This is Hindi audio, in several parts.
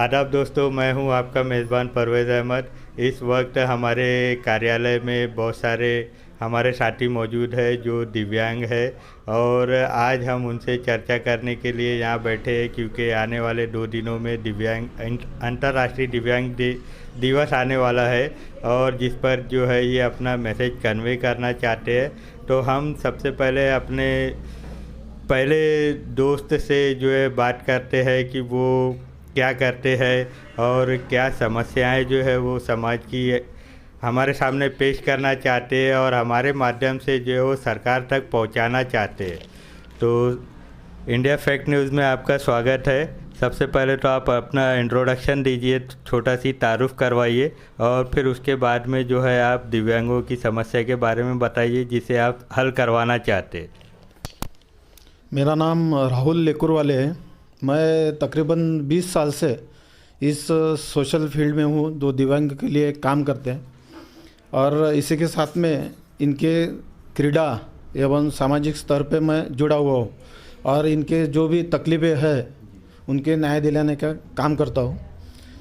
आदाब दोस्तों, मैं हूं आपका मेज़बान परवेज़ अहमद। इस वक्त हमारे कार्यालय में बहुत सारे हमारे साथी मौजूद हैं जो दिव्यांग है और आज हम उनसे चर्चा करने के लिए यहाँ बैठे हैं क्योंकि आने वाले 2 दिनों में अंतर्राष्ट्रीय दिव्यांग दिवस आने वाला है और जिस पर जो है ये अपना मैसेज कन्वे करना चाहते हैं। तो हम सबसे पहले अपने पहले दोस्त से जो है बात करते हैं कि वो क्या करते हैं और क्या समस्याएं जो है वो समाज की हमारे सामने पेश करना चाहते हैं और हमारे माध्यम से जो है वो सरकार तक पहुंचाना चाहते हैं। तो इंडिया फैक्ट न्यूज़ में आपका स्वागत है। सबसे पहले तो आप अपना इंट्रोडक्शन दीजिए, छोटा सी तारुफ करवाइए और फिर उसके बाद में जो है आप दिव्यांगों की समस्या के बारे में बताइए जिसे आप हल करवाना चाहते हैं। मेरा नाम राहुल लेकुरवाले है। मैं तकरीबन 20 साल से इस सोशल फील्ड में हूँ, जो दिव्यांग के लिए काम करते हैं और इसी के साथ में इनके क्रीड़ा एवं सामाजिक स्तर पे मैं जुड़ा हुआ हूँ और इनके जो भी तकलीफ़ें हैं उनके न्याय दिलाने का काम करता हूँ।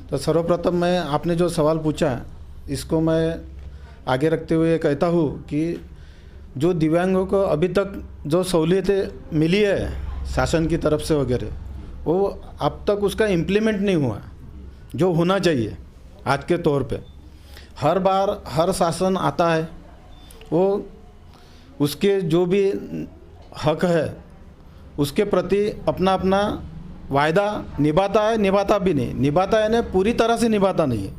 तो सर्वप्रथम मैं आपने जो सवाल पूछा इसको मैं आगे रखते हुए कहता हूँ कि जो दिव्यांगों को अभी तक जो सहूलियतें मिली है शासन की तरफ से वगैरह, वो अब तक उसका इम्प्लीमेंट नहीं हुआ जो होना चाहिए। आज के तौर पे हर बार हर शासन आता है, वो उसके जो भी हक है उसके प्रति अपना अपना वायदा निभाता है, निभाता भी नहीं, निभाता है ना पूरी तरह से निभाता नहीं है।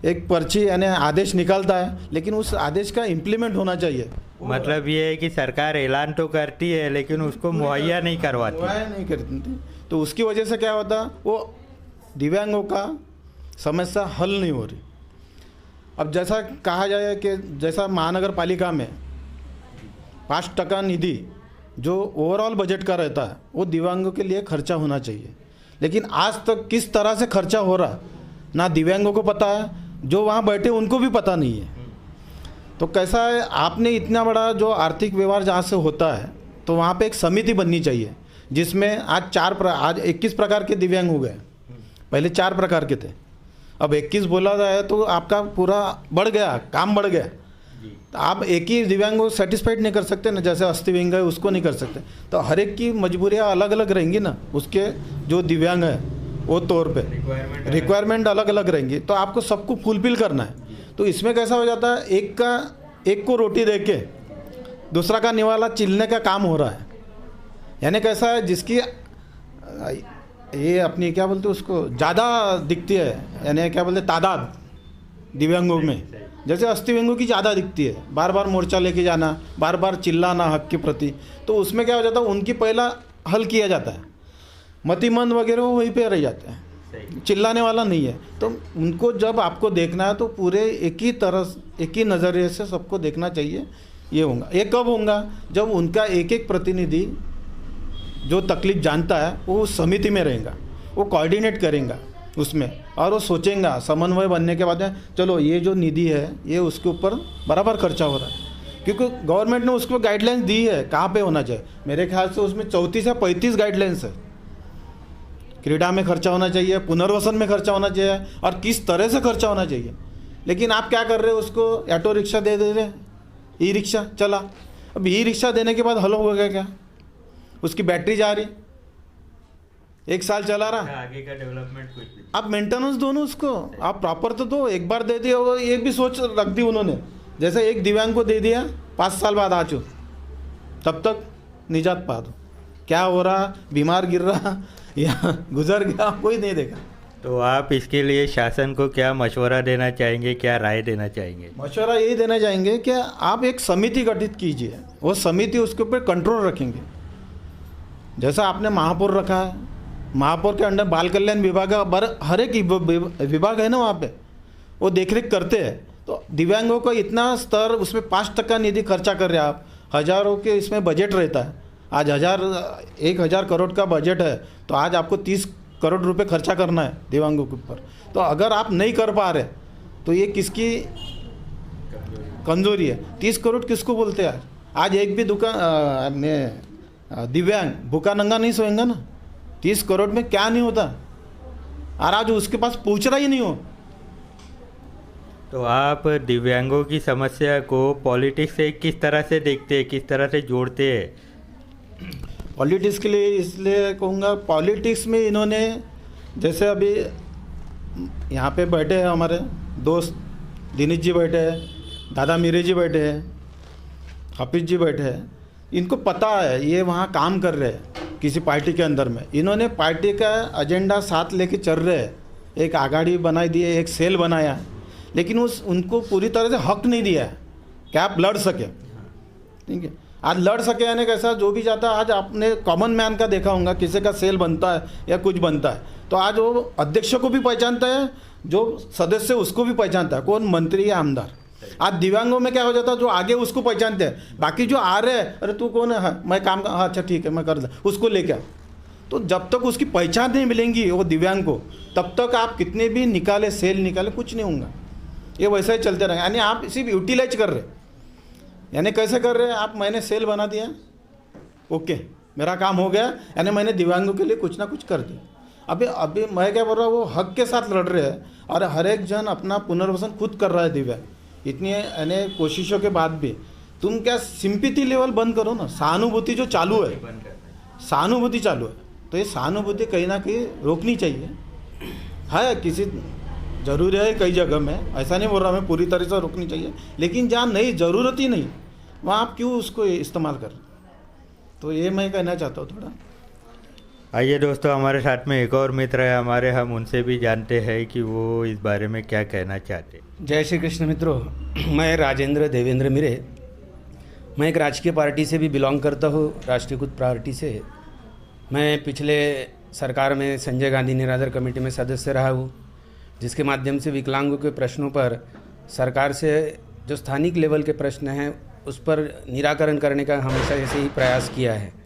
एक पर्ची यानी आदेश निकालता है लेकिन उस आदेश का इम्प्लीमेंट होना चाहिए। मतलब ये है कि सरकार ऐलान तो करती है लेकिन उसको मुहैया नहीं करवाती। तो उसकी वजह से क्या होता, वो दिव्यांगों का समस्या हल नहीं हो रही। अब जैसा कहा जाए कि जैसा महानगर पालिका में 5% निधि जो ओवरऑल बजट का रहता है वो दिव्यांगों के लिए खर्चा होना चाहिए, लेकिन आज तक किस तरह से खर्चा हो रहा ना दिव्यांगों को पता है, जो वहाँ बैठे उनको भी पता नहीं है। तो कैसा है, आपने इतना बड़ा जो आर्थिक व्यवहार जहाँ से होता है तो वहाँ पे एक समिति बननी चाहिए जिसमें आज 21 प्रकार के दिव्यांग हो गए। पहले 4 प्रकार के थे, अब 21 बोला जाए तो आपका पूरा बढ़ गया, काम बढ़ गया। तो आप एक ही दिव्यांग को सेटिस्फाइड नहीं कर सकते ना, जैसे अस्थिव्यंग है उसको नहीं कर सकते। तो हर एक की मजबूरियाँ अलग अलग रहेंगी ना, उसके जो दिव्यांग है वो तौर पे रिक्वायरमेंट अलग अलग रहेंगी, तो आपको सबको फुलफिल करना है। तो इसमें कैसा हो जाता है, एक को रोटी दे के दूसरा का निवाला चिलने का काम हो रहा है। यानी कैसा है, जिसकी ये अपनी क्या बोलते हैं उसको ज़्यादा दिखती है, यानी क्या बोलते हैं तादाद दिव्यांगों में, जैसे अस्थिव्यंगों की ज़्यादा दिखती है, बार बार मोर्चा लेके जाना, बार बार चिल्लाना हक के प्रति। तो उसमें क्या हो जाता है, उनकी पहला हल किया जाता है, मतिमंद वगैरह वो वहीं पे रह जाते हैं, चिल्लाने वाला नहीं है। तो उनको जब आपको देखना है तो पूरे एक ही नज़रिए से सबको देखना चाहिए। ये होगा, ये कब होगा, जब उनका एक एक प्रतिनिधि जो तकलीफ जानता है वो उस समिति में रहेगा, वो कोऑर्डिनेट करेगा उसमें और वो सोचेगा समन्वय बनने के बाद चलो ये जो निधि है ये उसके ऊपर बराबर खर्चा हो रहा है, क्योंकि गवर्नमेंट ने उसको गाइडलाइंस दी है कहाँ पे होना चाहिए। मेरे ख्याल से उसमें 34 या 35 गाइडलाइंस है। क्रीड़ा में खर्चा होना चाहिए, पुनर्वसन में खर्चा होना चाहिए और किस तरह से खर्चा होना चाहिए। लेकिन आप क्या कर रहे हो, उसको ऑटो रिक्शा दे रहे, ई रिक्शा चला। अब ई रिक्शा देने के बाद हल हो गया क्या, उसकी बैटरी जा रही, 1 साल चला रहा, आगे का डेवलपमेंट कुछ भी। आप मेंटेनेंस दो ना उसको, आप प्रॉपर तो दो। एक बार दे दिया, ये भी सोच रख दी उन्होंने, जैसे एक दिव्यांग को दे दिया 5 साल बाद आचो, तब तक निजात पा दो। क्या हो रहा, बीमार गिर रहा या गुजर गया, कोई नहीं देखा। तो आप इसके लिए शासन को क्या मशवरा देना चाहेंगे, क्या राय देना चाहेंगे? मशवरा यही देना चाहेंगे कि आप एक समिति गठित कीजिए, वो समिति उसके ऊपर कंट्रोल रखेंगे। जैसा आपने महापौर रखा है, महापौर के अंडर बाल कल्याण विभाग, हर एक विभाग है ना वहाँ पे, वो देखरेख करते हैं। तो दिव्यांगों को इतना स्तर, उसमें 5% निधि खर्चा कर रहे हैं आप, हज़ारों के इसमें बजट रहता है। आज 1,000 करोड़ का बजट है, तो आज आपको 30 करोड़ रुपए खर्चा करना है दिव्यांगों के ऊपर। तो अगर आप नहीं कर पा रहे तो ये किसकी कमजोरी है? 30 करोड़ किसको बोलते हैं? आज एक भी दुकान दिव्यांग भूखा नंगा नहीं सोएंगे ना। 30 करोड़ में क्या नहीं होता, और आज उसके पास पहुँच रहा ही नहीं हो। तो आप दिव्यांगों की समस्या को पॉलिटिक्स से किस तरह से देखते हैं, किस तरह से जोड़ते हैं? पॉलिटिक्स के लिए इसलिए कहूँगा, पॉलिटिक्स में इन्होंने जैसे अभी यहाँ पे बैठे हैं हमारे दोस्त दिनेश जी बैठे हैं, दादा मीरे जी बैठे हैं, हाफिज जी बैठे हैं, इनको पता है ये वहाँ काम कर रहे हैं किसी पार्टी के अंदर में। इन्होंने पार्टी का एजेंडा साथ लेके चल रहे हैं, एक आघाड़ी बनाई दी है, एक सेल बनाया, लेकिन उनको पूरी तरह से हक नहीं दिया है कि आप लड़ सके। ठीक है, आज लड़ सके यानी कैसा, जो भी जाता है, आज आपने कॉमन मैन का देखा होगा, किसी का सेल बनता है या कुछ बनता है तो आज वो अध्यक्ष को भी पहचानता है, जो सदस्य उसको भी पहचानता है, कौन मंत्री या आमदार। आज दिव्यांगों में क्या हो जाता है, जो आगे उसको पहचानते हैं, बाकी जो आ रहे हैं, अरे तू कौन है, हाँ, मैं काम, हाँ अच्छा ठीक है मैं कर दूँ, उसको लेके आ। तो जब तक उसकी पहचान नहीं मिलेंगी वो दिव्यांग को, तब तक आप कितने भी निकाले, सेल निकाले, कुछ नहीं होगा, ये वैसा ही चलते रहेंगे। यानी आप सिर्फ यूटिलाइज कर रहे, यानी कैसे कर रहे हैं आप, मैंने सेल बना दिया, ओके मेरा काम हो गया, यानी मैंने दिव्यांगों के लिए कुछ ना कुछ कर दिया। अभी मैं क्या बोल रहा हूँ, वो हक के साथ लड़ रहे हैं और हर एक जन अपना पुनर्वसन खुद कर रहा है दिव्यांग, इतनी यानी कोशिशों के बाद भी। तुम क्या सिंपैथी लेवल बंद करो ना, सहानुभूति जो चालू है, सहानुभूति चालू है, तो ये सहानुभूति कहीं ना कहीं रोकनी चाहिए। है किसी जरूरी है कई जगह में, ऐसा नहीं बोल रहा मैं पूरी तरह से रोकनी चाहिए, लेकिन जहाँ नहीं ज़रूरत ही नहीं वहाँ आप क्यों उसको इस्तेमाल कर रहे, तो ये मैं कहना चाहता हूँ थोड़ा। आइए दोस्तों, हमारे साथ में एक और मित्र है हमारे, हम उनसे भी जानते हैं कि वो इस बारे में क्या कहना चाहते हैं। जय श्री कृष्ण मित्रों, मैं राजेंद्र देवेंद्र मिरे, मैं एक राजकीय पार्टी से भी बिलोंग करता हूँ, राष्ट्रीयकृत पार्टी से। मैं पिछले सरकार में संजय गांधी निराधार कमेटी में सदस्य रहा हूँ, जिसके माध्यम से विकलांगों के प्रश्नों पर सरकार से जो स्थानिक लेवल के प्रश्न हैं उस पर निराकरण करने का हमेशा ऐसे ही प्रयास किया है।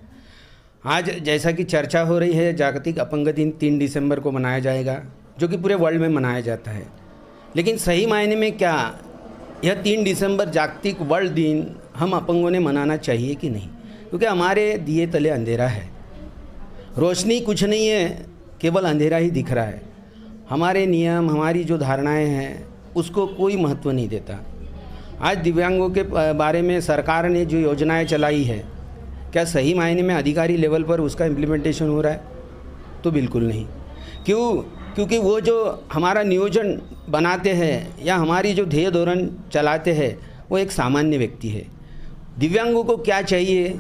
आज जैसा कि चर्चा हो रही है, जागतिक अपंग दिन 3 दिसंबर को मनाया जाएगा, जो कि पूरे वर्ल्ड में मनाया जाता है, लेकिन सही मायने में क्या यह 3 दिसंबर जागतिक वर्ल्ड दिन हम अपंगों ने मनाना चाहिए कि नहीं? क्योंकि हमारे दिए तले अंधेरा है, रोशनी कुछ नहीं है, केवल अंधेरा ही दिख रहा है। हमारे नियम, हमारी जो धारणाएं हैं उसको कोई महत्व नहीं देता। आज दिव्यांगों के बारे में सरकार ने जो योजनाएं चलाई है, क्या सही मायने में अधिकारी लेवल पर उसका इम्प्लीमेंटेशन हो रहा है? तो बिल्कुल नहीं। क्योंकि वो जो हमारा नियोजन बनाते हैं या हमारी जो ध्येय धोरण चलाते हैं वो एक सामान्य व्यक्ति है। दिव्यांगों को क्या चाहिए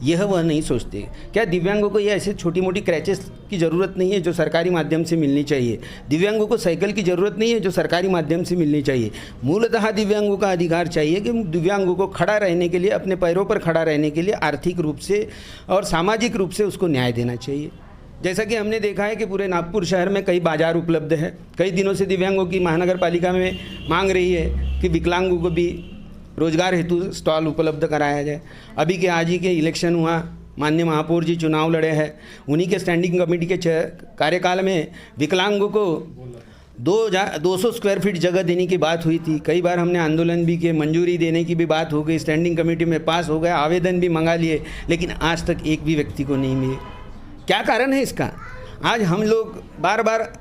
यह वह नहीं सोचते। क्या दिव्यांगों को ये ऐसे छोटी मोटी क्रैचेस की ज़रूरत नहीं है जो सरकारी माध्यम से मिलनी चाहिए? दिव्यांगों को साइकिल की ज़रूरत नहीं है जो सरकारी माध्यम से मिलनी चाहिए। मूलतः दिव्यांगों का अधिकार चाहिए कि दिव्यांगों को खड़ा रहने के लिए, अपने पैरों पर खड़ा रहने के लिए आर्थिक रूप से और सामाजिक रूप से उसको न्याय देना चाहिए। जैसा कि हमने देखा है कि पूरे नागपुर शहर में कई बाज़ार उपलब्ध है। कई दिनों से दिव्यांगों की महानगर पालिका में मांग रही है कि विकलांगों को भी रोजगार हेतु स्टॉल उपलब्ध कराया जाए। अभी के आज ही के इलेक्शन हुआ, माननीय महापौर जी चुनाव लड़े हैं, उन्हीं के स्टैंडिंग कमेटी के कार्यकाल में विकलांगों को 200 स्क्वायर फीट जगह देने की बात हुई थी। कई बार हमने आंदोलन भी किए, मंजूरी देने की भी बात हो गई, स्टैंडिंग कमेटी में पास हो गया, आवेदन भी मंगा लिए, लेकिन आज तक एक भी व्यक्ति को नहीं मिले। क्या कारण है इसका? आज हम लोग बार बार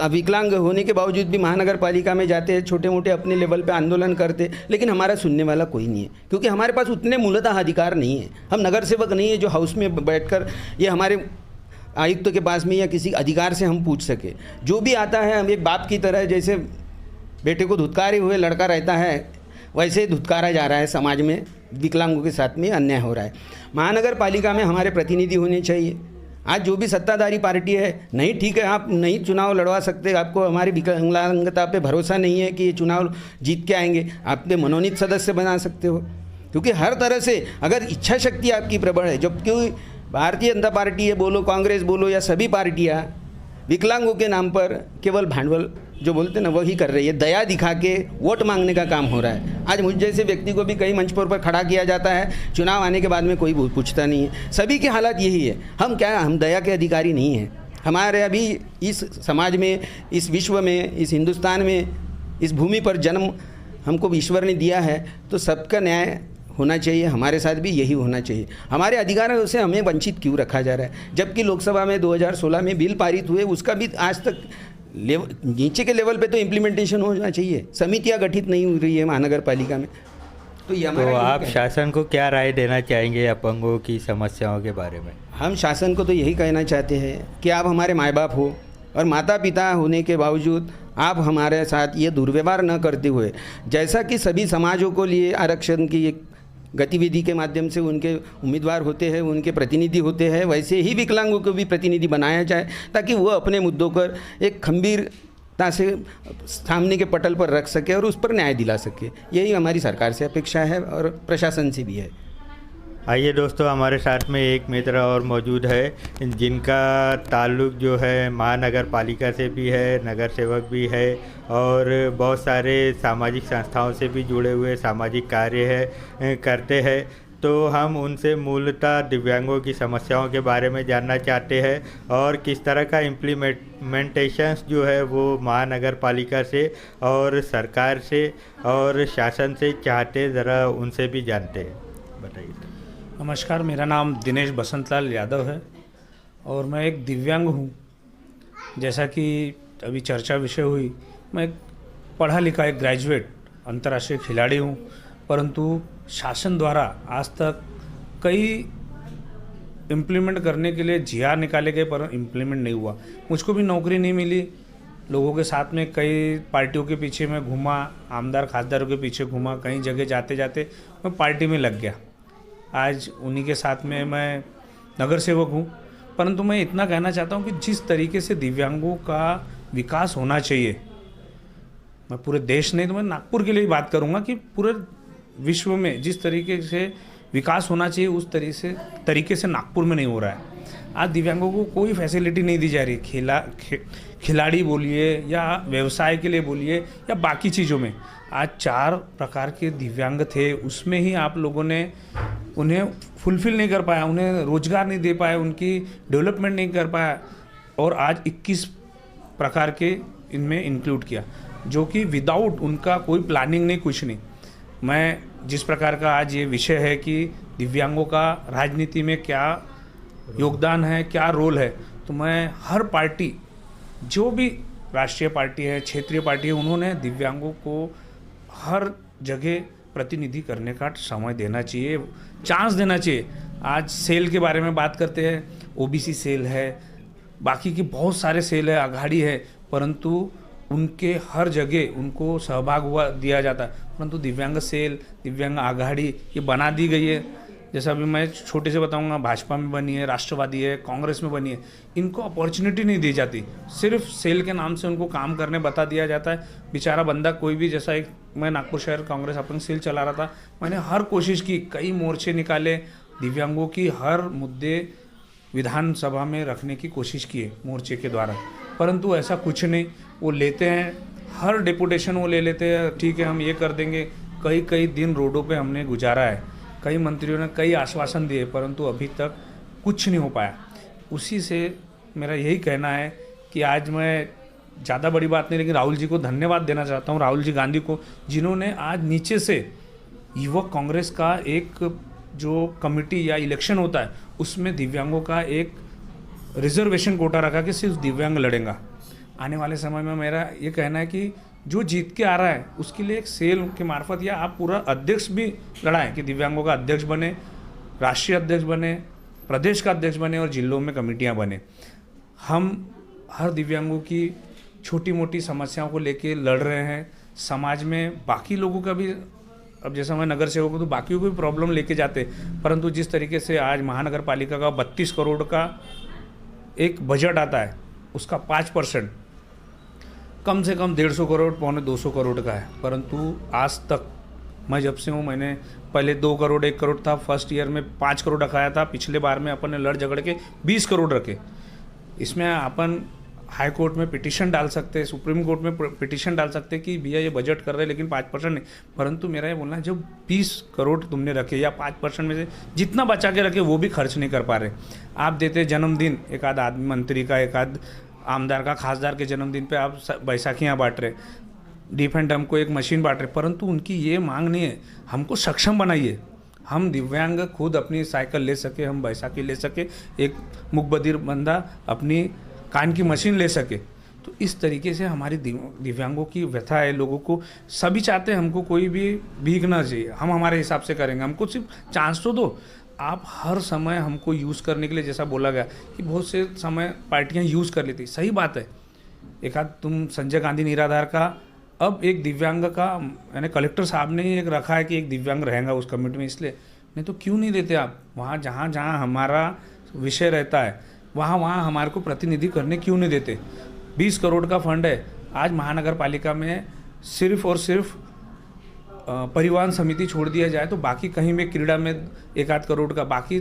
विकलांग होने के बावजूद भी महानगर पालिका में जाते हैं, छोटे मोटे अपने लेवल पे आंदोलन करते, लेकिन हमारा सुनने वाला कोई नहीं है, क्योंकि हमारे पास उतने मूलतः अधिकार नहीं है। हम नगर सेवक नहीं है जो हाउस में बैठकर ये हमारे आयुक्त के पास में या किसी अधिकार से हम पूछ सके। जो भी आता है हम एक बाप की तरह, जैसे बेटे को धुतकारे हुए लड़का रहता है वैसे धुतकारा जा रहा है समाज में, विकलांगों के साथ में अन्याय हो रहा है। महानगर पालिका में हमारे प्रतिनिधि होने चाहिए। आज जो भी सत्ताधारी पार्टी है, नहीं ठीक है आप नहीं चुनाव लड़वा सकते, आपको हमारी विकलांगता पे भरोसा नहीं है कि ये चुनाव जीत के आएंगे, आप पे मनोनीत सदस्य बना सकते हो, क्योंकि हर तरह से अगर इच्छा शक्ति आपकी प्रबल है, जबकि भारतीय जनता पार्टी है बोलो, कांग्रेस बोलो या सभी पार्टियाँ विकलांगों के नाम पर केवल भांडवल जो बोलते हैं ना वही कर रही है, दया दिखा के वोट मांगने का काम हो रहा है। आज मुझ जैसे व्यक्ति को भी कई मंच पर खड़ा किया जाता है, चुनाव आने के बाद में कोई पूछता नहीं है। सभी की हालत यही है। हम दया के अधिकारी नहीं हैं। हमारे अभी इस समाज में, इस विश्व में, इस हिंदुस्तान में, इस भूमि पर जन्म हमको ईश्वर ने दिया है, तो सबका न्याय होना चाहिए। हमारे साथ भी यही होना चाहिए। हमारे अधिकारों से हमें वंचित क्यों रखा जा रहा है? जबकि लोकसभा में 2016 में बिल पारित हुए, उसका भी आज तक नीचे के लेवल पे तो इम्प्लीमेंटेशन होना चाहिए। समितियाँ गठित नहीं हो रही है महानगर पालिका में, तो ये हमारा तो आप है। शासन को क्या राय देना चाहेंगे अपंगों की समस्याओं के बारे में? हम शासन को तो यही कहना चाहते हैं कि आप हमारे माँ बाप हो और माता पिता होने के बावजूद आप हमारे साथ ये दुर्व्यवहार न करते हुए, जैसा कि सभी समाजों को लिए आरक्षण की एक गतिविधि के माध्यम से उनके उम्मीदवार होते हैं, उनके प्रतिनिधि होते हैं, वैसे ही विकलांगों को भी प्रतिनिधि बनाया जाए ताकि वो अपने मुद्दों पर एक खंभीरता से सामने के पटल पर रख सके और उस पर न्याय दिला सके। यही हमारी सरकार से अपेक्षा है और प्रशासन से भी है। आइए दोस्तों, हमारे साथ में एक मित्र और मौजूद है जिनका ताल्लुक़ जो है महानगर पालिका से भी है, नगर सेवक भी है और बहुत सारे सामाजिक संस्थाओं से भी जुड़े हुए सामाजिक कार्य है करते हैं। तो हम उनसे मूलतः दिव्यांगों की समस्याओं के बारे में जानना चाहते हैं और किस तरह का इम्प्लीमेंटेशंस जो है वो महानगर पालिका से और सरकार से और शासन से चाहते, ज़रा उनसे भी जानते हैं। बताइए। नमस्कार, मेरा नाम दिनेश बसंतलाल यादव है और मैं एक दिव्यांग हूँ। जैसा कि अभी चर्चा विषय हुई, मैं एक पढ़ा लिखा एक ग्रेजुएट अंतर्राष्ट्रीय खिलाड़ी हूँ, परंतु शासन द्वारा आज तक कई इम्प्लीमेंट करने के लिए जीआर निकाले गए पर इम्प्लीमेंट नहीं हुआ। मुझको भी नौकरी नहीं मिली। लोगों के साथ में कई पार्टियों के पीछे मैं घूमा, आमदार खासदारों के पीछे घूमा, कई जगह जाते जाते मैं पार्टी में लग गया। आज उन्हीं के साथ में मैं नगर सेवक हूँ। परंतु मैं इतना कहना चाहता हूँ कि जिस तरीके से दिव्यांगों का विकास होना चाहिए, मैं पूरे देश नहीं तो मैं नागपुर के लिए बात करूँगा कि पूरे विश्व में जिस तरीके से विकास होना चाहिए उस तरीके से नागपुर में नहीं हो रहा है। आज दिव्यांगों को कोई फैसिलिटी नहीं दी जा रही। खिलाड़ी बोलिए या व्यवसाय के लिए बोलिए या बाकी चीज़ों में। आज 4 प्रकार के दिव्यांग थे, उसमें ही आप लोगों ने उन्हें फुलफिल नहीं कर पाया, उन्हें रोजगार नहीं दे पाए, उनकी डेवलपमेंट नहीं कर पाया और आज 21 प्रकार के इनमें इंक्लूड किया, जो कि विदाउट उनका कोई प्लानिंग नहीं, कुछ नहीं। मैं जिस प्रकार का आज ये विषय है कि दिव्यांगों का राजनीति में क्या योगदान है, क्या रोल है, तो मैं हर पार्टी, जो भी राष्ट्रीय पार्टी है, क्षेत्रीय पार्टी है, उन्होंने दिव्यांगों को हर जगह प्रतिनिधि करने का समय देना चाहिए, चांस देना चाहिए। आज सेल के बारे में बात करते हैं, ओबीसी सेल है, बाकी के बहुत सारे सेल है, आघाड़ी है, परंतु उनके हर जगह उनको सहभाग हुआ दिया जाता है। परंतु दिव्यांग सेल, दिव्यांग आघाड़ी ये बना दी गई है। जैसा अभी मैं छोटे से बताऊंगा, भाजपा में बनी है, राष्ट्रवादी है, कांग्रेस में बनी है। इनको अपॉर्चुनिटी नहीं दी जाती, सिर्फ सेल के नाम से उनको काम करने बता दिया जाता है। बेचारा बंदा कोई भी, जैसा एक मैं नागपुर शहर कांग्रेस अपनी सेल चला रहा था, मैंने हर कोशिश की, कई मोर्चे निकाले, दिव्यांगों की हर मुद्दे विधानसभा में रखने की कोशिश की है मोर्चे के द्वारा, परंतु ऐसा कुछ नहीं। वो लेते हैं, हर डेपुटेशन वो ले लेते हैं, ठीक है हम ये कर देंगे। कई दिन रोडों पे हमने गुजारा है, कई मंत्रियों ने कई आश्वासन दिए, परंतु अभी तक कुछ नहीं हो पाया। उसी से मेरा यही कहना है कि आज मैं ज़्यादा बड़ी बात नहीं, लेकिन राहुल जी को धन्यवाद देना चाहता हूँ, राहुल जी गांधी को, जिन्होंने आज नीचे से युवक कांग्रेस का एक जो कमेटी या इलेक्शन होता है उसमें दिव्यांगों का एक रिजर्वेशन कोटा रखा कि सिर्फ दिव्यांग लड़ेगा। आने वाले समय में मेरा ये कहना है कि जो जीत के आ रहा है उसके लिए एक सेल के मार्फत या आप पूरा अध्यक्ष भी लड़ाएं कि दिव्यांगों का अध्यक्ष बने, राष्ट्रीय अध्यक्ष बने, प्रदेश का अध्यक्ष बने और जिलों में कमेटियां बने। हम हर दिव्यांगों की छोटी मोटी समस्याओं को लेके लड़ रहे हैं। समाज में बाकी लोगों का भी, अब जैसा मैं नगर सेवक हूँ तो बाकियों को भी प्रॉब्लम लेके जाते, परंतु जिस तरीके से आज महानगर पालिका का 32 करोड़ का एक बजट आता है, उसका 5% कम से कम 150 करोड़, 250 करोड़ का है। परंतु आज तक मैं जब से हूँ, मैंने पहले 2 करोड़ 1 करोड़ था, फर्स्ट ईयर में 5 करोड़ रखाया था, पिछले बार में अपन ने लड़ झगड़ के 20 करोड़ रखे। इसमें अपन हाई कोर्ट में पिटीशन डाल सकते हैं, सुप्रीम कोर्ट में पिटीशन डाल सकते हैं कि भैया ये बजट कर रहे हैं लेकिन 5% नहीं। परंतु मेरा ये बोलना है, जब 20 करोड़ तुमने रखे या 5% में से जितना बचा के रखे वो भी खर्च नहीं कर पा रहे। आप देते जन्मदिन एक आध आदमी मंत्री का, एक आध आमदार का, खासदार के जन्मदिन पे आप बैसाखियाँ बांट रहे, डिफेंड हमको एक मशीन बांट रहे, परंतु उनकी ये मांग नहीं है हमको सक्षम बनाइए, हम दिव्यांग खुद अपनी साइकिल ले सके, हम बैसाखी ले सके, एक मुकबधिर बंदा अपनी कान की मशीन ले सके। तो इस तरीके से हमारी दिव्यांगों की व्यथा है। लोगों को सभी चाहते हैं हमको कोई भी भीगना चाहिए, हम हमारे हिसाब से करेंगे, हमको सिर्फ चांस तो दो। आप हर समय हमको यूज़ करने के लिए, जैसा बोला गया कि बहुत से समय पार्टियां यूज़ कर लेती, सही बात है। एक आध तुम संजय गांधी निराधार का अब एक दिव्यांग का यानी कलेक्टर साहब ने ही एक रखा है कि एक दिव्यांग रहेगा उस कमेटी में, इसलिए नहीं तो क्यों नहीं देते आप? वहाँ जहाँ जहाँ हमारा विषय रहता है वहाँ हमारे को प्रतिनिधि करने क्यों नहीं देते? 20 करोड़ का फंड है आज महानगर पालिका में, सिर्फ और सिर्फ परिवहन समिति छोड़ दिया जाए तो बाकी कहीं में क्रीड़ा में 1-8 करोड़ का, बाकी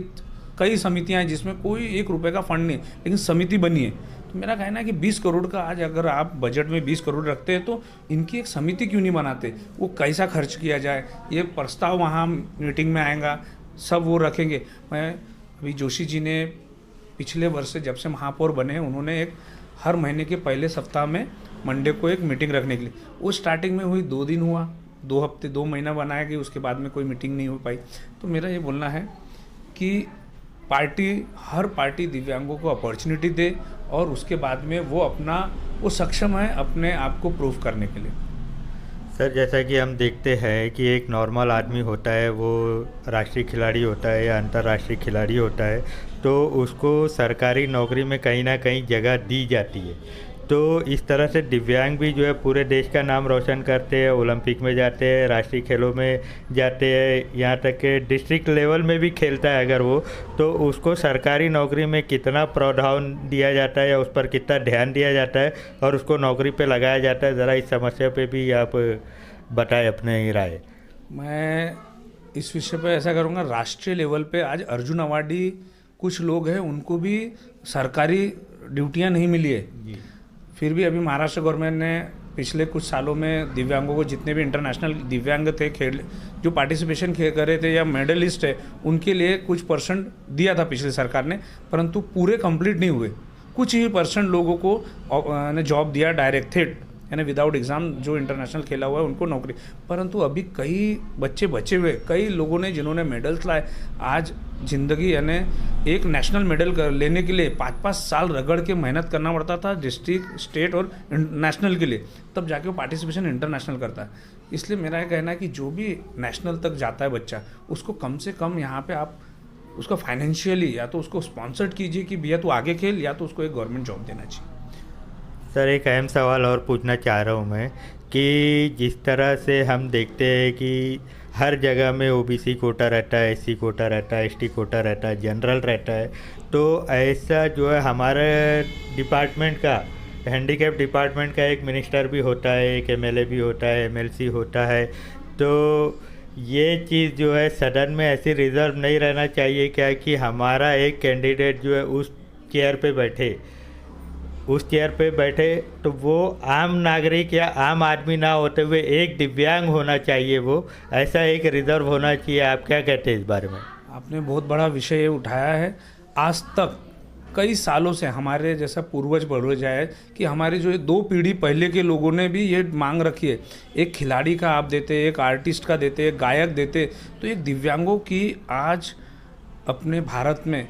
कई समितियां हैं जिसमें कोई 1 रुपये का फंड नहीं, लेकिन समिति बनी है। तो मेरा कहना है कि 20 करोड़ का आज अगर आप बजट में 20 करोड़ रखते हैं तो इनकी एक समिति क्यों नहीं बनाते? वो कैसा खर्च किया जाए ये प्रस्ताव वहाँ मीटिंग में आएगा, सब वो रखेंगे। मैं अभी जोशी जी ने पिछले वर्ष से जब से महापौर बने हैं उन्होंने एक हर महीने के पहले सप्ताह में मंडे को एक मीटिंग रखने के लिए, वो स्टार्टिंग में हुई 2 दिन हुआ, 2 हफ्ते 2 महीना बनाया गया, उसके बाद में कोई मीटिंग नहीं हो पाई। तो मेरा ये बोलना है कि हर पार्टी दिव्यांगों को अपॉर्चुनिटी दे और उसके बाद में वो सक्षम है अपने आप को प्रूव करने के लिए। सर, जैसा कि हम देखते हैं कि एक नॉर्मल आदमी होता है, वो राष्ट्रीय खिलाड़ी होता है या अंतर्राष्ट्रीय खिलाड़ी होता है, तो उसको सरकारी नौकरी में कहीं ना कहीं जगह दी जाती है। तो इस तरह से दिव्यांग भी जो है पूरे देश का नाम रोशन करते हैं, ओलंपिक में जाते हैं, राष्ट्रीय खेलों में जाते हैं, यहाँ तक कि डिस्ट्रिक्ट लेवल में भी खेलता है अगर वो, तो उसको सरकारी नौकरी में कितना प्रावधान दिया जाता है या उस पर कितना ध्यान दिया जाता है और उसको नौकरी पे लगाया जाता है, ज़रा इस समस्या पे भी आप बताएं अपने राय। मैं इस विषय पे ऐसा करूँगा, राष्ट्रीय लेवल पे आज अर्जुन अवार्डी कुछ लोग हैं उनको भी सरकारी ड्यूटियाँ नहीं मिली है, फिर भी अभी महाराष्ट्र गवर्नमेंट ने पिछले कुछ सालों में दिव्यांगों को जितने भी इंटरनेशनल दिव्यांग थे खेल जो पार्टिसिपेशन कर रहे थे या मेडलिस्ट है उनके लिए कुछ % दिया था पिछली सरकार ने, परंतु पूरे कंप्लीट नहीं हुए। कुछ ही % लोगों को जॉब दिया डायरेक्ट थे, यानी विदाउट एग्ज़ाम जो इंटरनेशनल खेला हुआ है उनको नौकरी। परंतु अभी कई बच्चे बचे हुए, कई लोगों ने जिन्होंने मेडल्स लाए, आज ज़िंदगी यानी एक नेशनल मेडल लेने के लिए 5-5 साल रगड़ के मेहनत करना पड़ता था डिस्ट्रिक्ट, स्टेट और नेशनल के लिए, तब जाके वो पार्टिसिपेशन इंटरनेशनल करता है। इसलिए मेरा ये कहना है कि जो भी नेशनल तक जाता है बच्चा, उसको कम से कम यहाँ पे आप उसको फाइनेंशियली या तो उसको स्पॉन्सर्ड कीजिए कि भैया तू आगे खेल, या तो उसको एक गवर्नमेंट जॉब देना चाहिए। सर, एक अहम सवाल और पूछना चाह रहा हूँ मैं कि जिस तरह से हम देखते हैं कि हर जगह में ओबीसी कोटा रहता है, एससी कोटा रहता है, एसटी कोटा रहता है, जनरल रहता है, तो ऐसा जो है हमारे डिपार्टमेंट का, हैंडीकैप डिपार्टमेंट का एक मिनिस्टर भी होता है, एक एमएलए भी होता है, एमएलसी होता है, तो ये चीज़ जो है सदन में ऐसी रिजर्व नहीं रहना चाहिए क्या कि हमारा एक कैंडिडेट जो है उस चेयर पे बैठे तो वो आम नागरिक या आम आदमी ना होते हुए एक दिव्यांग होना चाहिए, वो ऐसा एक रिजर्व होना चाहिए। आप क्या कहते हैं इस बारे में? आपने बहुत बड़ा विषय उठाया है। आज तक कई सालों से हमारे जैसा पूर्वज पूर्वज है कि हमारे जो 2 पीढ़ी पहले के लोगों ने भी ये मांग रखी है, एक खिलाड़ी का आप देते, एक आर्टिस्ट का देते, एक गायक देते, तो एक दिव्यांगों की आज अपने भारत में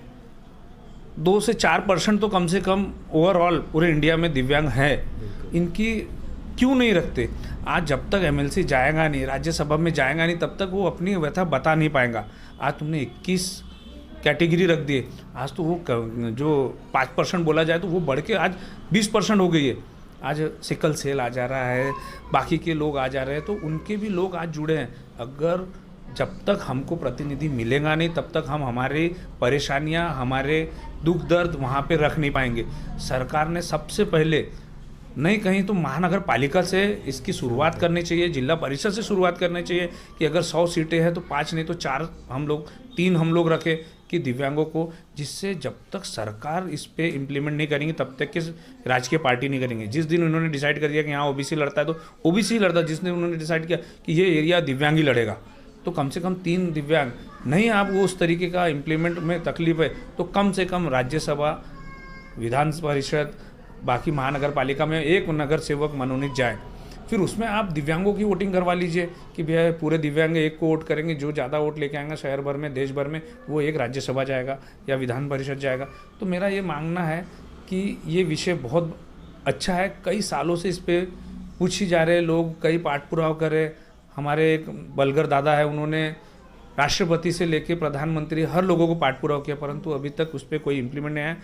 2 से 4% तो कम से कम ओवरऑल पूरे इंडिया में दिव्यांग है, इनकी क्यों नहीं रखते? आज जब तक एमएलसी जाएगा नहीं, राज्यसभा में जाएगा नहीं, तब तक वो अपनी व्यथा बता नहीं पाएगा। आज तुमने 21 कैटेगरी रख दिए, आज तो वो जो 5% बोला जाए तो वो बढ़ के आज 20% हो गई है। आज सिकल सेल आ जा रहा है, बाकी के लोग आ जा रहे हैं, तो उनके भी लोग आज जुड़े हैं। अगर जब तक हमको प्रतिनिधि मिलेगा नहीं तब तक हम हमारी परेशानियां, हमारे दुख दर्द वहाँ पे रख नहीं पाएंगे। सरकार ने सबसे पहले नहीं कहीं तो महानगर पालिका से इसकी शुरुआत करनी चाहिए, जिला परिषद से शुरुआत करनी चाहिए कि अगर 100 सीटें हैं तो 5 नहीं तो 4 हम लोग, 3 हम लोग रखें कि दिव्यांगों को, जिससे जब तक सरकार इस पे इम्प्लीमेंट नहीं करेंगे तब तक कि राजकीय पार्टी नहीं करेंगे। जिस दिन उन्होंने डिसाइड कर दिया कि यहाँ ओबीसी लड़ता है तो ओबीसी लड़ता, जिस दिन उन्होंने डिसाइड किया कि ये एरिया दिव्यांग ही लड़ेगा तो कम से कम 3 दिव्यांग नहीं, आप वो उस तरीके का इम्प्लीमेंट में तकलीफ है तो कम से कम राज्यसभा, विधान परिषद, बाकी महानगर पालिका में एक नगर सेवक मनोनीत जाए, फिर उसमें आप दिव्यांगों की वोटिंग करवा लीजिए कि भैया पूरे दिव्यांग एक को वोट करेंगे, जो ज़्यादा वोट लेके आएंगे शहर भर में, देश भर में, वो एक राज्यसभा जाएगा या विधान परिषद जाएगा। तो मेरा ये मांगना है कि ये विषय बहुत अच्छा है। कई सालों से इस पर पूछी जा रहे लोग, कई पाठ पुरावा करे। हमारे एक बलगर दादा है, उन्होंने राष्ट्रपति से लेके प्रधानमंत्री हर लोगों को पाठ पुरावा किया, परंतु अभी तक उस पर कोई इम्प्लीमेंट नहीं है।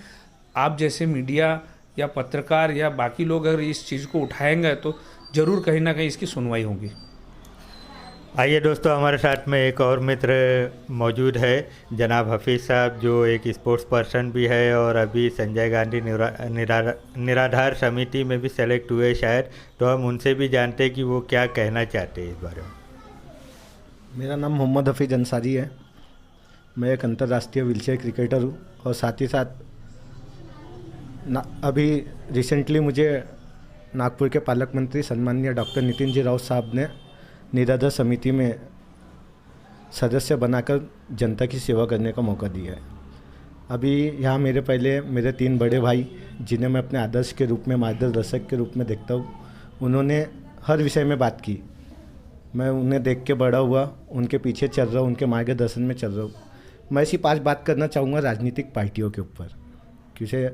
आप जैसे मीडिया या पत्रकार या बाकी लोग अगर इस चीज़ को उठाएंगे तो ज़रूर कहीं ना कहीं इसकी सुनवाई होगी। आइए दोस्तों, हमारे साथ में एक और मित्र मौजूद है, जनाब हफीज़ साहब, जो एक स्पोर्ट्स पर्सन भी है और अभी संजय गांधी निराधार समिति में भी सेलेक्ट हुए शायद। तो हम उनसे भी जानते हैं कि वो क्या कहना चाहते हैं इस बारे में। मेरा नाम मोहम्मद हफीज़ अंसारी है। मैं एक अंतर्राष्ट्रीय व्हीलचेयर क्रिकेटर हूँ और साथ ही साथ अभी रिसेंटली मुझे नागपुर के पालक मंत्री सम्माननीय डॉक्टर नितिन जी राउत साहब ने निराधार समिति में सदस्य बनाकर जनता की सेवा करने का मौका दिया है। अभी यहाँ मेरे 3 बड़े भाई, जिन्हें मैं अपने आदर्श के रूप में, मार्गदर्शक के रूप में देखता हूँ, उन्होंने हर विषय में बात की। मैं उन्हें देख के बड़ा हुआ, उनके पीछे चल रहा हूँ, उनके मार्गदर्शन में चल रहा हूँ। मैं ऐसी 5 बात करना चाहूँगा राजनीतिक पार्टियों के ऊपर, क्योंकि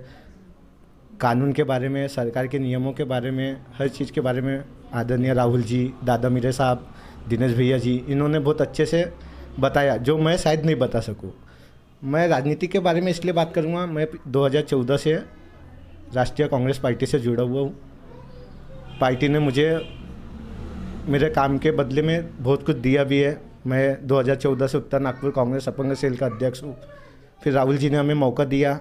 कानून के बारे में, सरकार के नियमों के बारे में, हर चीज़ के बारे में आदरणीय राहुल जी, दादा मीरे साहब, दिनेश भैया जी, इन्होंने बहुत अच्छे से बताया, जो मैं शायद नहीं बता सकूं। मैं राजनीति के बारे में इसलिए बात करूंगा, मैं 2014 से राष्ट्रीय कांग्रेस पार्टी से जुड़ा हुआ हूँ। पार्टी ने मुझे मेरे काम के बदले में बहुत कुछ दिया भी है। मैं 2014 से उत्तर नागपुर कांग्रेस अपंग सेल का अध्यक्ष हूँ। फिर राहुल जी ने हमें मौका दिया,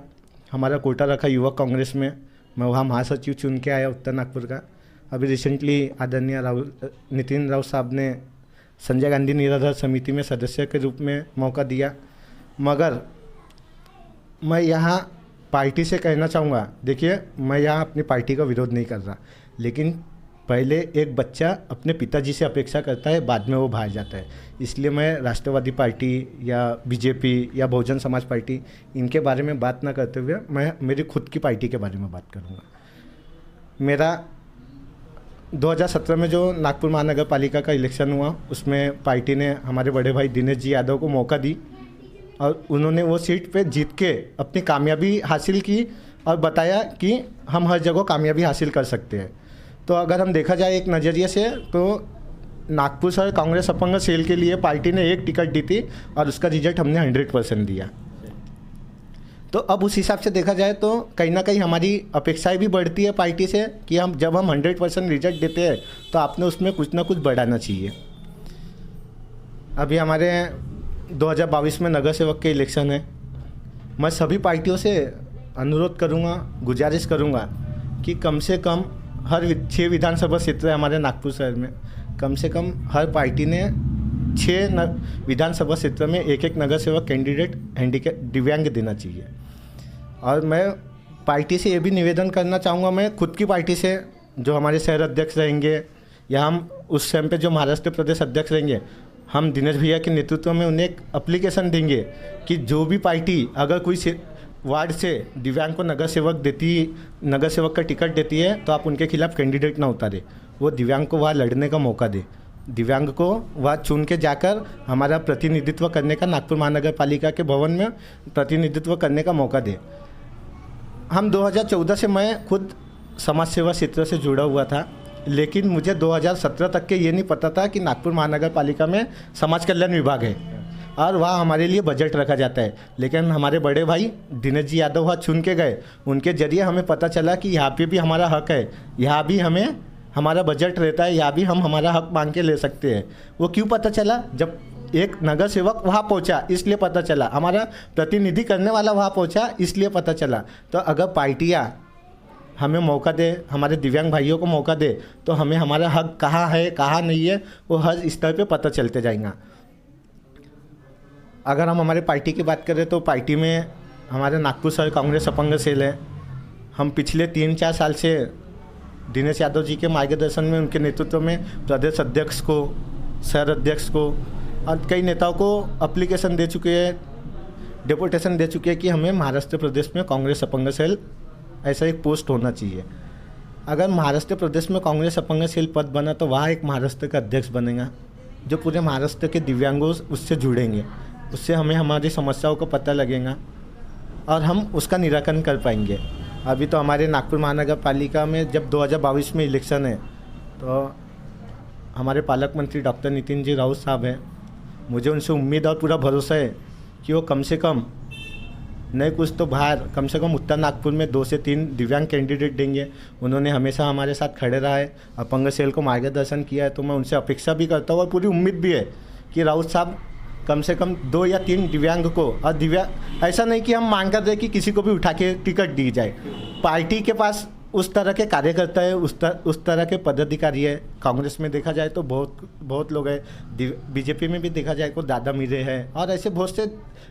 हमारा कोटा रखा युवक कांग्रेस में, मैं वहाँ महासचिव चुन के आया उत्तर नागपुर का। अभी रिसेंटली आदरणीय नितिन राउत साहब ने संजय गांधी निराधार समिति में सदस्य के रूप में मौका दिया। मगर मैं यहाँ पार्टी से कहना चाहूँगा, देखिए मैं यहाँ अपनी पार्टी का विरोध नहीं कर रहा, लेकिन पहले एक बच्चा अपने पिताजी से अपेक्षा करता है, बाद में वो बाहर जाता है। इसलिए मैं राष्ट्रवादी पार्टी या बीजेपी या बहुजन समाज पार्टी, इनके बारे में बात ना करते हुए मैं मेरी खुद की पार्टी के बारे में बात करूँगा। मेरा 2017 में जो नागपुर महानगर पालिका का इलेक्शन हुआ, उसमें पार्टी ने हमारे बड़े भाई दिनेश जी यादव को मौका दी और उन्होंने वो सीट पे जीत के अपनी कामयाबी हासिल की और बताया कि हम हर जगह कामयाबी हासिल कर सकते हैं। तो अगर हम देखा जाए एक नज़रिए से, तो नागपुर शहर कांग्रेस अपंग सेल के लिए पार्टी ने 1 टिकट दी थी और उसका रिजल्ट हमने 100% दिया। तो अब उस हिसाब से देखा जाए तो कहीं ना कहीं हमारी अपेक्षाएं भी बढ़ती है पार्टी से कि हम जब हम 100% रिजल्ट देते हैं तो आपने उसमें कुछ ना कुछ बढ़ाना चाहिए। अभी हमारे 2022 में नगर सेवक के इलेक्शन है। मैं सभी पार्टियों से अनुरोध करूंगा, गुजारिश करूंगा कि कम से कम हर 6 विधानसभा क्षेत्र है हमारे नागपुर शहर में, कम से कम हर पार्टी ने 6 विधानसभा क्षेत्र में एक नगर सेवक कैंडिडेट हैंडीकैप दिव्यांग देना चाहिए। और मैं पार्टी से ये भी निवेदन करना चाहूँगा, मैं खुद की पार्टी से, जो हमारे शहर अध्यक्ष रहेंगे या हम उस टाइम पे जो महाराष्ट्र प्रदेश अध्यक्ष रहेंगे, हम दिनेश भैया के नेतृत्व में उन्हें एक एप्लीकेशन देंगे कि जो भी पार्टी अगर कोई वार्ड से दिव्यांग को नगर सेवक का टिकट देती है तो आप उनके खिलाफ कैंडिडेट ना उतारे, वो दिव्यांग को वहाँ लड़ने का मौका दे, दिव्यांग को वहाँ चुन के जाकर हमारा प्रतिनिधित्व करने का, नागपुर महानगर पालिका के भवन में प्रतिनिधित्व करने का मौका दे। हम 2014 से, मैं खुद समाज सेवा क्षेत्र से जुड़ा हुआ था, लेकिन मुझे 2017 तक के ये नहीं पता था कि नागपुर महानगर पालिका में समाज कल्याण विभाग है और वहाँ हमारे लिए बजट रखा जाता है। लेकिन हमारे बड़े भाई दिनेश जी यादव वहाँ चुन के गए, उनके जरिए हमें पता चला कि यहाँ पे भी हमारा हक है, यहाँ भी हमें हमारा बजट रहता है, यहाँ भी हम हमारा हक मांग के ले सकते हैं। वो क्यों पता चला? जब एक नगर सेवक वहाँ पहुँचा इसलिए पता चला, हमारा प्रतिनिधि करने वाला वहाँ पहुँचा इसलिए पता चला। तो अगर पार्टियाँ हमें मौका दे, हमारे दिव्यांग भाइयों को मौका दे, तो हमें हमारा हक कहाँ है कहाँ नहीं है वो हर स्तर पे पता चलते जाएगा। अगर हम हमारे पार्टी की बात करें तो पार्टी में हमारे नागपुर शहर कांग्रेस अपंग सेल है। हम पिछले 3-4 साल से दिनेश यादव जी के मार्गदर्शन में, उनके नेतृत्व में प्रदेश अध्यक्ष को, शहर अध्यक्ष को और कई नेताओं को एप्लीकेशन दे चुके हैं, डेपुटेशन दे चुके हैं कि हमें महाराष्ट्र प्रदेश में कांग्रेस अपंग सेल ऐसा एक पोस्ट होना चाहिए। अगर महाराष्ट्र प्रदेश में कांग्रेस अपंग सेल पद बना तो वहाँ एक महाराष्ट्र का अध्यक्ष बनेगा, जो पूरे महाराष्ट्र के दिव्यांगों उससे जुड़ेंगे, उससे हमें हमारी समस्याओं का पता लगेगा और हम उसका निराकरण कर पाएंगे। अभी तो हमारे नागपुर महानगर पालिका में जब 2022 में इलेक्शन है तो हमारे पालक मंत्री डॉक्टर नितिन जी राउत साहब हैं, मुझे उनसे उम्मीद और पूरा भरोसा है कि वो कम से कम नहीं कुछ तो बाहर कम से कम उत्तर नागपुर में 2 से 3 दिव्यांग कैंडिडेट देंगे। उन्होंने हमेशा हमारे साथ खड़े रहा है, अपंग सेल को मार्गदर्शन किया है, तो मैं उनसे अपेक्षा भी करता हूँ और पूरी उम्मीद भी है कि राउत साहब कम से कम 2 या 3 दिव्यांग को, और दिव्यांग ऐसा नहीं कि हम मांग कर रहे कि किसी को भी उठा के टिकट दी जाए। पार्टी के पास उस तरह के कार्यकर्ता है, उस तरह के पदाधिकारी है। कांग्रेस में देखा जाए तो बहुत लोग हैं, बीजेपी में भी देखा जाए तो दादा मीरे हैं, और ऐसे बहुत से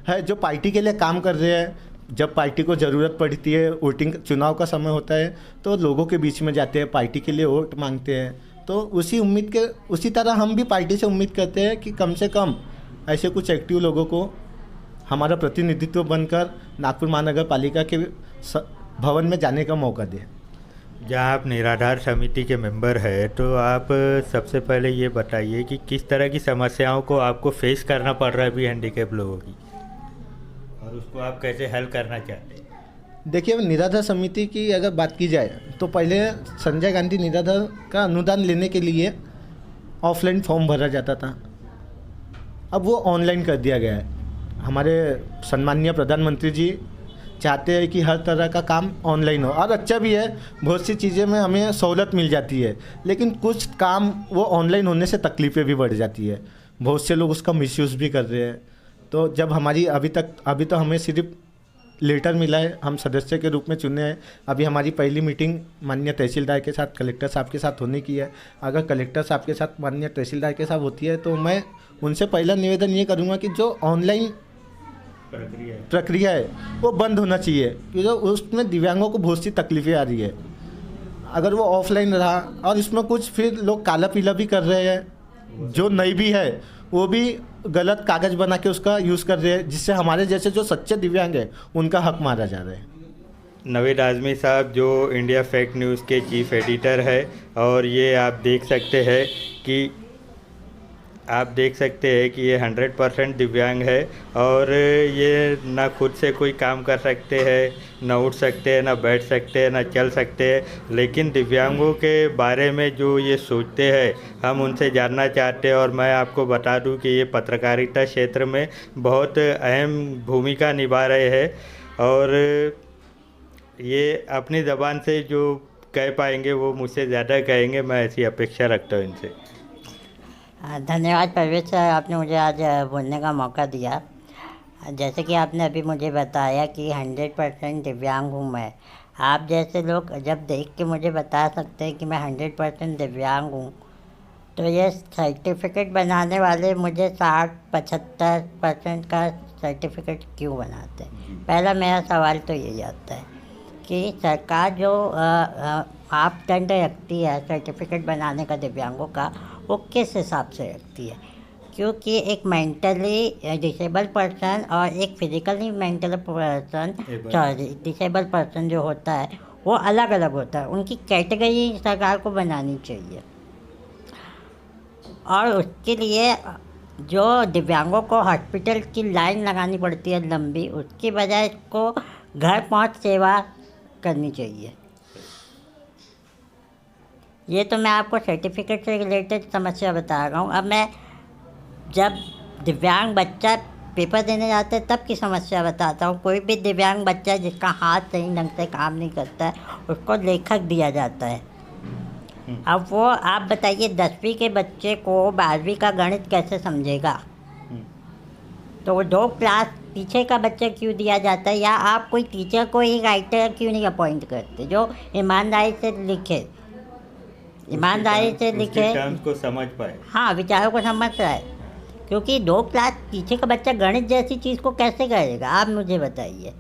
है जो पार्टी के लिए काम कर रहे हैं। जब पार्टी को ज़रूरत पड़ती है, वोटिंग चुनाव का समय होता है तो लोगों के बीच में जाते हैं, पार्टी के लिए वोट मांगते हैं। तो उसी तरह हम भी पार्टी से उम्मीद करते हैं कि कम से कम ऐसे कुछ एक्टिव लोगों को हमारा प्रतिनिधित्व बनकर नागपुर महानगर पालिका के भवन में जाने का मौका दें। जहाँ आप निराधार समिति के मेंबर हैं, तो आप सबसे पहले ये बताइए कि किस तरह की समस्याओं को आपको फेस करना पड़ रहा है अभी हैंडीकैप लोगों की, और उसको आप कैसे हल करना चाहते हैं? देखिए, निराधार समिति की अगर बात की जाए तो पहले संजय गांधी निराधार का अनुदान लेने के लिए ऑफलाइन फॉर्म भरा जाता था, अब वो ऑनलाइन कर दिया गया है। हमारे सम्माननीय प्रधानमंत्री जी चाहते हैं कि हर तरह का काम ऑनलाइन हो, और अच्छा भी है, बहुत सी चीज़ें में हमें सहूलत मिल जाती है, लेकिन कुछ काम वो ऑनलाइन होने से तकलीफ़ें भी बढ़ जाती है। बहुत से लोग उसका मिसयूज़ भी कर रहे हैं। तो जब हमारी अभी तो हमें सिर्फ लेटर मिला है, हम सदस्य के रूप में चुने हैं। अभी हमारी पहली मीटिंग माननीय तहसीलदार के साथ, कलेक्टर साहब के साथ होने की है। अगर कलेक्टर साहब के साथ माननीय तहसीलदार के साथ होती है तो मैं उनसे पहला निवेदन ये करूँगा कि जो ऑनलाइन प्रक्रिया है वो बंद होना चाहिए, क्योंकि उसमें दिव्यांगों को बहुत सी तकलीफ़ें आ रही है। अगर वो ऑफलाइन रहा, और इसमें कुछ फिर लोग काला पीला भी कर रहे हैं, जो नहीं भी है वो भी गलत कागज़ बना के उसका यूज़ कर रहे हैं, जिससे हमारे जैसे जो सच्चे दिव्यांग हैं उनका हक मारा जा रहा है। नवीद आज़मी साहब जो इंडिया फैक्ट न्यूज़ के चीफ एडिटर है, और ये आप देख सकते हैं कि ये 100% दिव्यांग है, और ये ना खुद से कोई काम कर सकते हैं, ना उठ सकते हैं, ना बैठ सकते हैं, ना चल सकते हैं, लेकिन दिव्यांगों के बारे में जो ये सोचते हैं हम उनसे जानना चाहते हैं। और मैं आपको बता दूं कि ये पत्रकारिता क्षेत्र में बहुत अहम भूमिका निभा रहे हैं, और ये अपनी ज़बान से जो कह पाएंगे वो मुझसे ज़्यादा कहेंगे, मैं ऐसी अपेक्षा रखता हूँ इनसे। धन्यवाद परवेज सर, आपने मुझे आज बोलने का मौका दिया। जैसे कि आपने अभी मुझे बताया कि 100% दिव्यांग हूँ मैं। आप जैसे लोग जब देख के मुझे बता सकते हैं कि मैं 100% दिव्यांग हूँ, तो ये सर्टिफिकेट बनाने वाले मुझे 60-75% का सर्टिफिकेट क्यों बनाते हैं? पहला मेरा सवाल तो यही आता है कि सरकार जो मापदंड रखती है सर्टिफिकेट बनाने का दिव्यांगों का, वो किस हिसाब से रखती है? क्योंकि एक मेंटली डिसेबल पर्सन और एक physically mental person, disable person जो होता है वो अलग अलग होता है। उनकी कैटेगरी सरकार को बनानी चाहिए, और उसके लिए जो दिव्यांगों को हॉस्पिटल की लाइन लगानी पड़ती है लंबी, उसकी बजाय इसको घर पहुंच सेवा करनी चाहिए। ये तो मैं आपको सर्टिफिकेट से रिलेटेड समस्या बता रहा हूँ। अब मैं जब दिव्यांग बच्चा पेपर देने जाते हैं तब की समस्या बताता हूँ। कोई भी दिव्यांग बच्चा जिसका हाथ सही ढंग से काम नहीं करता है, उसको लेखक दिया जाता है। अब वो आप बताइए 10वीं के बच्चे को 12वीं का गणित कैसे समझेगा? तो वो 2 क्लास पीछे का बच्चा क्यों दिया जाता है? या आप कोई टीचर को ही राइटर क्यों नहीं अपॉइंट करते जो ईमानदारी से लिखे, टर्म्स को समझ पाए, हाँ, विचारों को समझ रहा है। क्योंकि 2 क्लास पीछे का बच्चा गणित जैसी चीज़ को कैसे करेगा, आप मुझे बताइए।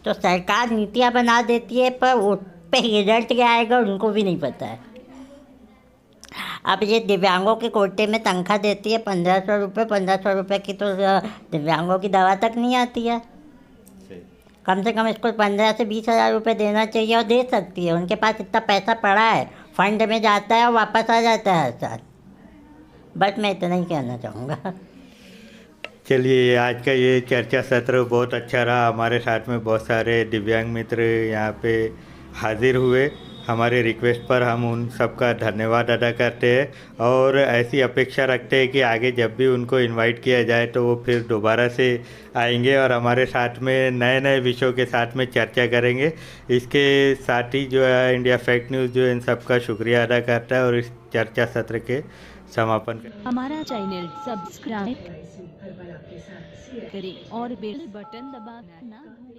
तो सरकार नीतियाँ बना देती है, पर उस पर रिजल्ट क्या आएगा उनको भी नहीं पता है। अब ये दिव्यांगों के कोटे में तनख्वाह देती है 1500 रुपये। 1500 रुपये की तो दिव्यांगों की दवा तक नहीं आती है। कम से कम इसको 15 से 20 हज़ार रुपये देना चाहिए, और दे सकती है। उनके पास इतना पैसा पड़ा है, फंड में जाता है और वापस आ जाता है हर साल। बस मैं इतना ही कहना चाहूँगा। चलिए, आज का ये चर्चा सत्र बहुत अच्छा रहा। हमारे साथ में बहुत सारे दिव्यांग मित्र यहाँ पे हाजिर हुए। हमारे रिक्वेस्ट पर हम उन सबका धन्यवाद अदा करते हैं और ऐसी अपेक्षा रखते हैं कि आगे जब भी उनको इनवाइट किया जाए तो वो फिर दोबारा से आएंगे और हमारे साथ में नए नए विषयों के साथ में चर्चा करेंगे। इसके साथ ही जो है इंडिया फैक्ट न्यूज़ जो इन सबका शुक्रिया अदा करता है और इस चर्चा सत्र के समापन हमारा चैनल सब्सक्राइब करें और बेल बटन दबाना ना भूलें।